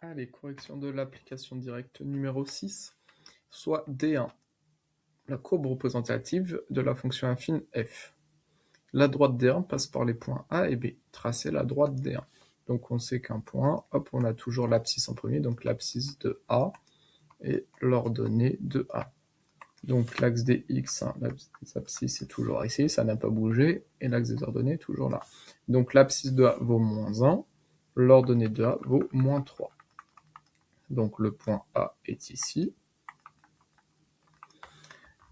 Allez, correction de l'application directe numéro 6, soit D1, la courbe représentative de la fonction affine f. La droite D1 passe par les points A et B. Tracez la droite D1. Donc on sait qu'un point, hop, on a toujours l'abscisse en premier, donc l'abscisse de A et l'ordonnée de A. Donc l'axe des X, hein, l'abscisse est toujours ici, ça n'a pas bougé, et l'axe des ordonnées est toujours là. Donc l'abscisse de A vaut moins 1, l'ordonnée de A vaut moins 3. Donc le point A est ici.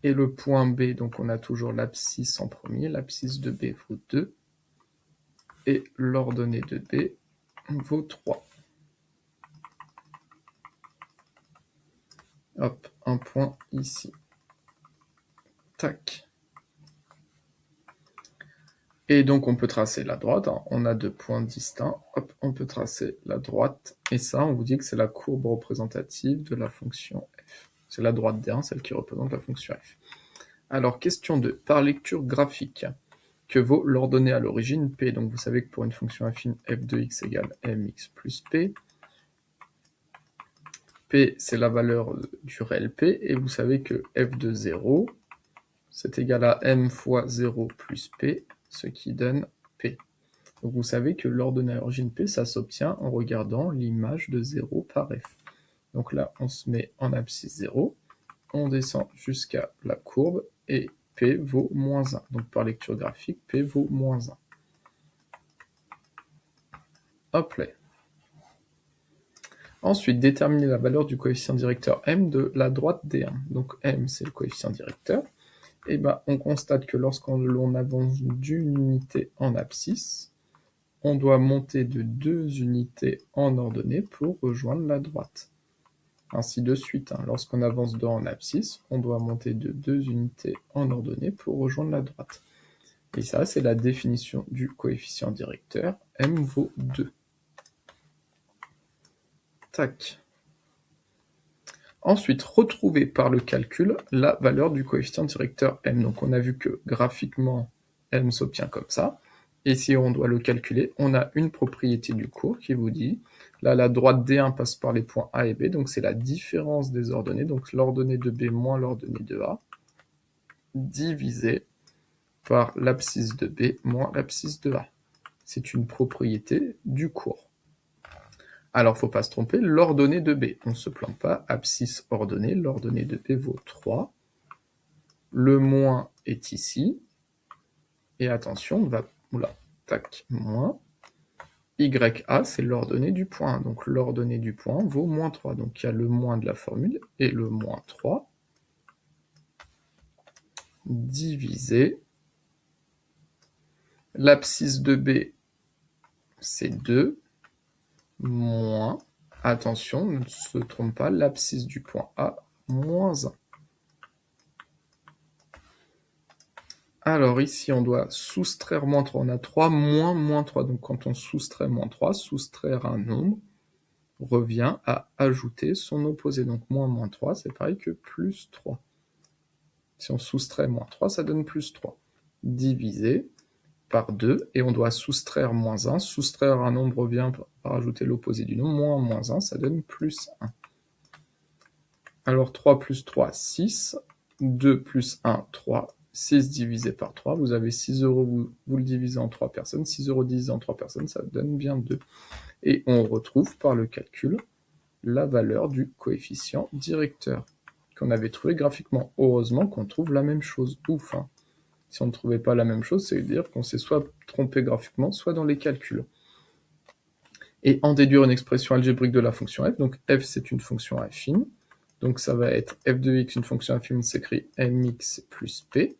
Et le point B, donc on a toujours l'abscisse en premier, l'abscisse de B vaut 2, et l'ordonnée de B vaut 3. Hop, un point ici. Tac. Et donc on peut tracer la droite, hein. On a deux points distincts, hop, on peut tracer la droite, et ça on vous dit que c'est la courbe représentative de la fonction f. C'est la droite D1, celle qui représente la fonction f. Alors question 2, par lecture graphique, que vaut l'ordonnée à l'origine p? Donc vous savez que pour une fonction affine f de x égale mx plus p, p c'est la valeur du réel p, et vous savez que f de 0, c'est égal à m fois 0 plus p, ce qui donne p. Donc vous savez que l'ordonnée à l'origine p, ça s'obtient en regardant l'image de 0 par f. Donc là, on se met en abscisse 0, on descend jusqu'à la courbe, et p vaut moins 1. Donc par lecture graphique, p vaut moins 1. Hop là. Ensuite, déterminer la valeur du coefficient directeur m de la droite D1. Donc m, c'est le coefficient directeur. Et ben, on constate que lorsqu'on avance d'une unité en abscisse, on doit monter de 2 unités en ordonnée pour rejoindre la droite. Ainsi de suite, hein. Lorsqu'on avance en abscisse, on doit monter de 2 unités en ordonnée pour rejoindre la droite. Et ça, c'est la définition du coefficient directeur. M vaut 2. Tac. Ensuite, retrouver par le calcul la valeur du coefficient directeur m. Donc on a vu que graphiquement, m s'obtient comme ça. Et si on doit le calculer, on a une propriété du cours qui vous dit, là la droite D1 passe par les points A et B, donc c'est la différence des ordonnées, donc l'ordonnée de B moins l'ordonnée de A, divisé par l'abscisse de B moins l'abscisse de A. C'est une propriété du cours. Alors, faut pas se tromper, l'ordonnée de B, on ne se plante pas, abscisse ordonnée, l'ordonnée de B vaut 3. Le moins est ici. Et attention, on va, oula, tac, moins. YA, c'est l'ordonnée du point. Donc, l'ordonnée du point vaut moins 3. Donc, il y a le moins de la formule et le moins 3 divisé. L'abscisse de B, c'est 2. Moins, attention, ne se trompe pas, l'abscisse du point A, moins 1. Alors ici, on doit soustraire moins 3, on a 3 moins 3, donc quand on soustrait moins 3, soustraire un nombre revient à ajouter son opposé, donc moins 3, c'est pareil que plus 3. Si on soustrait moins 3, ça donne plus 3, divisé par 2, et on doit soustraire moins 1. Soustraire un nombre revient par ajouter l'opposé du nombre, moins 1, ça donne plus 1. Alors 3 plus 3, 6. 2 plus 1, 3. 6 divisé par 3, vous avez 6 €, vous le divisez en 3 personnes. 6 € divisé en 3 personnes, ça donne bien 2. Et on retrouve par le calcul la valeur du coefficient directeur qu'on avait trouvé graphiquement. Heureusement qu'on trouve la même chose. Ouf, hein. Si on ne trouvait pas la même chose, ça veut dire qu'on s'est soit trompé graphiquement, soit dans les calculs. Et en déduire une expression algébrique de la fonction f. Donc f, c'est une fonction affine. Donc ça va être f de x, une fonction affine s'écrit mx plus p.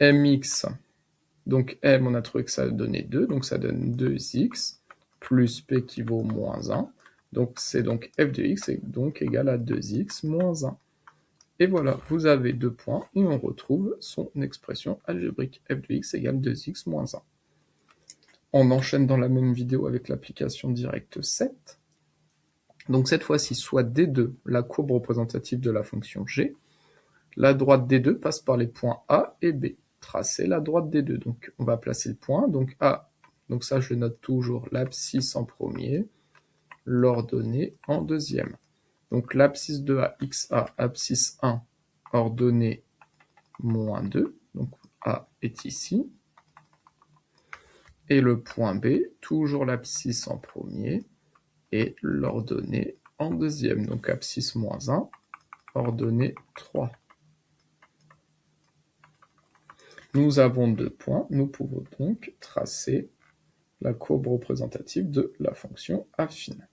Mx, donc m, on a trouvé que ça donnait 2, donc ça donne 2x, plus p qui vaut moins 1. Donc c'est donc f de x est donc égal à 2x moins 1. Et voilà, vous avez 2 points, et on retrouve son expression algébrique. F de x égale 2x moins 1. On enchaîne dans la même vidéo avec l'application directe 7. Donc cette fois-ci, soit D2, la courbe représentative de la fonction g. La droite D2 passe par les points A et B. Tracez la droite D2. Donc on va placer le point. Donc A, donc ça je note toujours l'abscisse en premier. l'ordonnée en deuxième. Donc l'abscisse de A, XA, abscisse 1, ordonnée moins 2, donc A est ici. Et le point B, toujours l'abscisse en premier, et l'ordonnée en deuxième. Donc abscisse moins 1, ordonnée 3. Nous avons 2 points, nous pouvons donc tracer la courbe représentative de la fonction affine.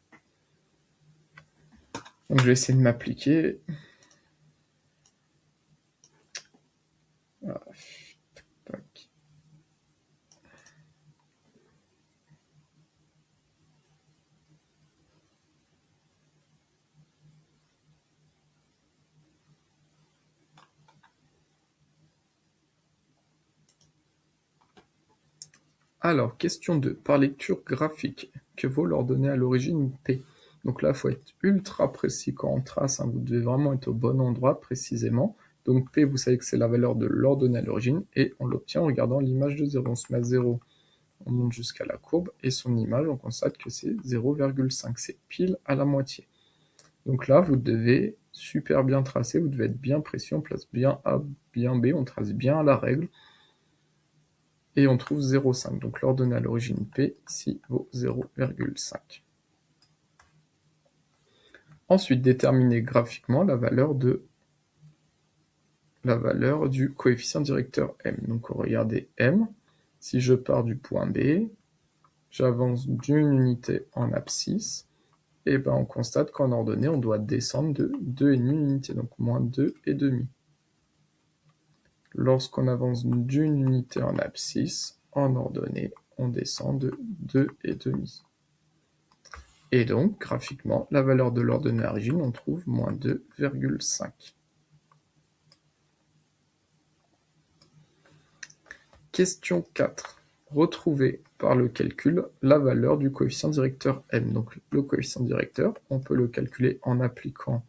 Donc je vais essayer de m'appliquer. Voilà. Tac. Alors, question 2. Par lecture graphique, que vaut l'ordonnée à l'origine P? Donc là, il faut être ultra précis quand on trace, hein, vous devez vraiment être au bon endroit précisément. Donc P, vous savez que c'est la valeur de l'ordonnée à l'origine, et on l'obtient en regardant l'image de 0. On se met à 0, on monte jusqu'à la courbe, et son image, on constate que c'est 0,5, c'est pile à la moitié. Donc là, vous devez super bien tracer, vous devez être bien précis, on place bien A, bien B, on trace bien à la règle, et on trouve 0,5. Donc l'ordonnée à l'origine P, ici, vaut 0,5. Ensuite, déterminer graphiquement la valeur du coefficient directeur M. Donc regardez M, si je pars du point B, j'avance d'une unité en abscisse, et ben on constate qu'en ordonnée, on doit descendre de 2,5 unités, donc moins 2,5. Lorsqu'on avance d'une unité en abscisse, en ordonnée, on descend de 2,5. Et donc, graphiquement, la valeur de l'ordonnée à l'origine, on trouve moins 2,5. Question 4. Retrouver par le calcul la valeur du coefficient directeur M. Donc le coefficient directeur, on peut le calculer en appliquant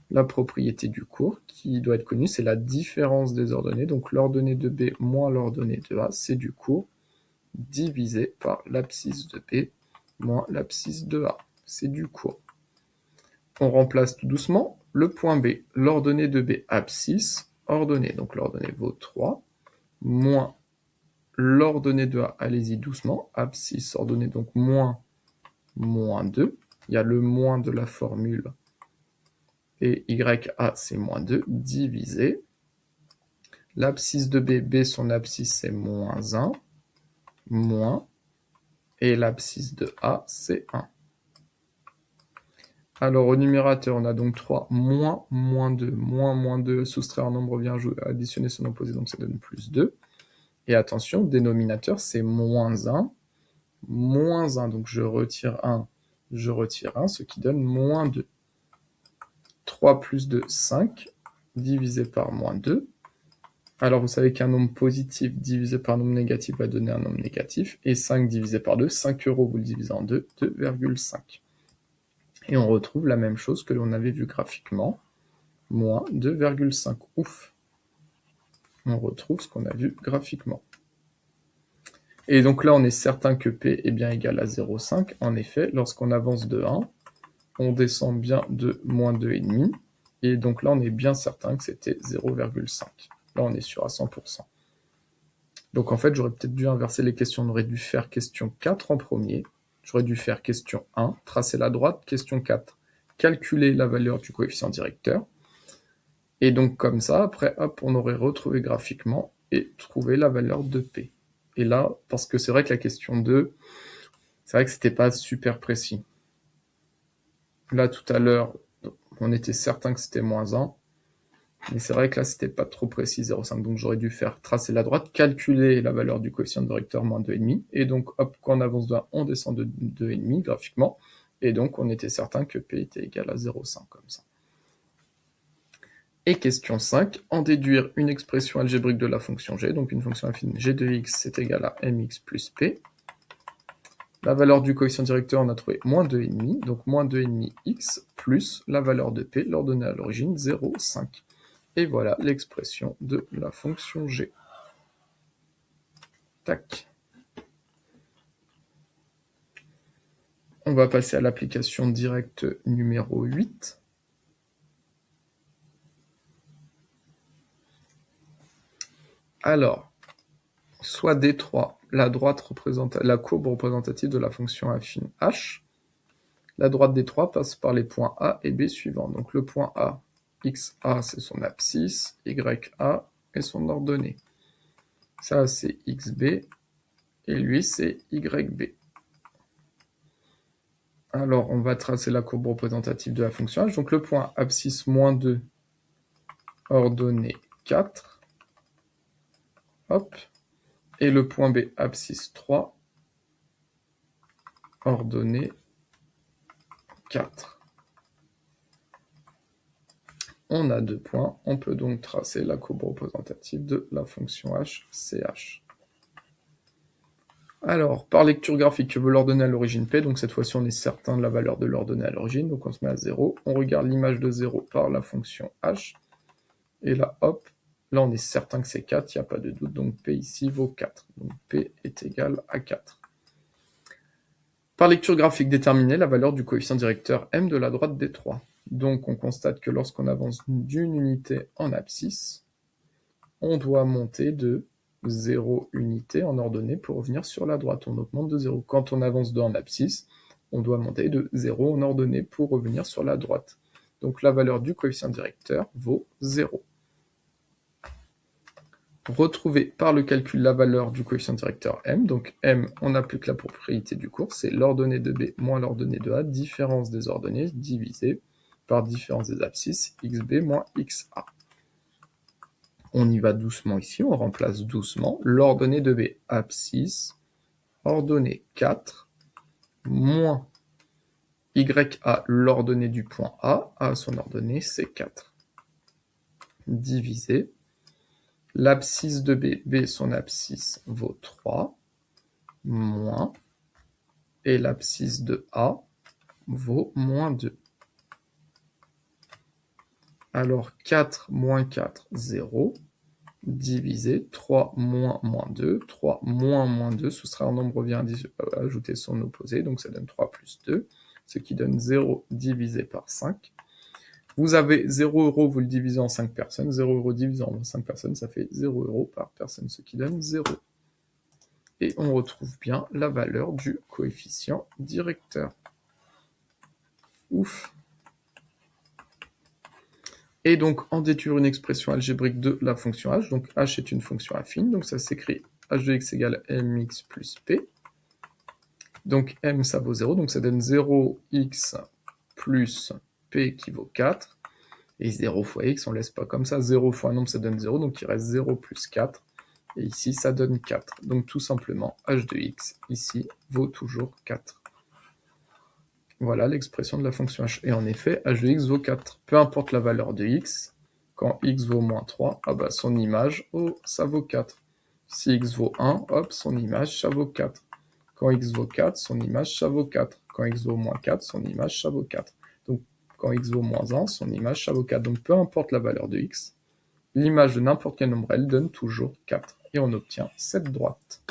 la propriété du cours qui doit être connue, c'est la différence des ordonnées. Donc l'ordonnée de B moins l'ordonnée de A, c'est du cours divisé par l'abscisse de B moins l'abscisse de A. C'est du cours. On remplace tout doucement le point B, l'ordonnée de B abscisse, ordonnée. Donc l'ordonnée vaut 3, moins l'ordonnée de A, allez-y doucement, abscisse, ordonnée, donc moins 2. Il y a le moins de la formule, et YA, c'est moins 2, divisé. L'abscisse de B, B, son abscisse, c'est moins 1, moins, et l'abscisse de A, c'est 1. Alors, au numérateur, on a donc 3 moins 2. Moins 2, soustraire un nombre revient additionner son opposé, donc ça donne plus 2. Et attention, dénominateur, c'est moins 1, moins 1. Donc je retire 1, ce qui donne moins 2. 3 plus 2, 5, divisé par moins 2. Alors vous savez qu'un nombre positif divisé par un nombre négatif va donner un nombre négatif. Et 5 divisé par 2, 5 €, vous le divisez en 2, 2,5. Et on retrouve la même chose que l'on avait vu graphiquement, moins 2,5. Ouf! On retrouve ce qu'on a vu graphiquement. Et donc là, on est certain que P est bien égal à 0,5. En effet, lorsqu'on avance de 1, on descend bien de moins 2,5. Et donc là, on est bien certain que c'était 0,5. Là, on est sûr à 100%. Donc en fait, j'aurais peut-être dû inverser les questions. On aurait dû faire question 4 en premier. J'aurais dû faire question 1, tracer la droite, question 4, calculer la valeur du coefficient directeur. Et donc comme ça, après, hop, on aurait retrouvé graphiquement et trouvé la valeur de P. Et là, parce que c'est vrai que la question 2, c'est vrai que c'était pas super précis. Là, tout à l'heure, on était certain que c'était moins 1. Mais c'est vrai que là, c'était pas trop précis, 0,5. Donc j'aurais dû faire tracer la droite, calculer la valeur du coefficient directeur moins 2,5. Et donc, hop, quand on avance de 1, on descend de 2,5 graphiquement. Et donc, on était certain que P était égal à 0,5 comme ça. Et question 5, en déduire une expression algébrique de la fonction g. Donc une fonction affine g de x, c'est égal à mx plus p. La valeur du coefficient directeur, on a trouvé moins 2,5. Donc moins 2,5 x plus la valeur de p, l'ordonnée à l'origine, 0,5. Et voilà l'expression de la fonction g. Tac. On va passer à l'application directe numéro 8. Alors, soit D3, la courbe représentative de la fonction affine h. La droite D3 passe par les points A et B suivants. Donc le point A, XA, c'est son abscisse, YA est son ordonnée. Ça, c'est XB, et lui, c'est YB. Alors, on va tracer la courbe représentative de la fonction h. Donc le point abscisse moins 2, ordonnée 4. Hop. Et le point B, abscisse 3, ordonnée 4. On a 2 points, on peut donc tracer la courbe représentative de la fonction h, CH. Alors, par lecture graphique, je veux l'ordonnée à l'origine P, donc cette fois-ci on est certain de la valeur de l'ordonnée à l'origine, donc on se met à 0. On regarde l'image de 0 par la fonction h, et là, hop, là on est certain que c'est 4, il n'y a pas de doute, donc P ici vaut 4. Donc P est égal à 4. Par lecture graphique, déterminer la valeur du coefficient directeur M de la droite D3. Donc on constate que lorsqu'on avance d'une unité en abscisse, on doit monter de 0 unité en ordonnée pour revenir sur la droite. On augmente de 0. Quand on avance 2 en abscisse, on doit monter de 0 en ordonnée pour revenir sur la droite. Donc la valeur du coefficient directeur vaut 0. Retrouver par le calcul la valeur du coefficient directeur M. Donc M, on applique la propriété du cours, c'est l'ordonnée de B moins l'ordonnée de A, différence des ordonnées divisée par différence des abscisses, XB moins XA. On y va doucement ici, on remplace doucement l'ordonnée de B, abscisse, ordonnée 4, moins YA, l'ordonnée du point A son ordonnée c'est 4, divisé. L'abscisse de B, son abscisse vaut 3, moins, et l'abscisse de A vaut moins 2. Alors 4 moins 4, 0, divisé 3 moins moins 2, 3 moins 2, soustraire un nombre vient ajouter son opposé, donc ça donne 3 plus 2, ce qui donne 0 divisé par 5. Vous avez 0 €, vous le divisez en 5 personnes, 0 € divisé en 5 personnes, ça fait 0 € par personne, ce qui donne 0. Et on retrouve bien la valeur du coefficient directeur. Ouf! Et donc, en déduire une expression algébrique de la fonction h, donc h est une fonction affine, donc ça s'écrit h de x égale mx plus p. Donc m, ça vaut 0, donc ça donne 0x plus p qui vaut 4. Et 0 fois x, on ne laisse pas comme ça. 0 fois un nombre, ça donne 0, donc il reste 0 plus 4. Et ici, ça donne 4. Donc tout simplement, h de x, ici, vaut toujours 4. Voilà l'expression de la fonction h. Et en effet, h de x vaut 4. Peu importe la valeur de x, quand x vaut moins 3, ah bah son image, oh, ça vaut 4. Si x vaut 1, hop, son image, ça vaut 4. Quand x vaut 4, son image, ça vaut 4. Quand x vaut moins 4, son image, ça vaut 4. Donc, quand x vaut moins 1, son image, ça vaut 4. Donc, peu importe la valeur de x, l'image de n'importe quel nombre, elle donne toujours 4. Et on obtient cette droite.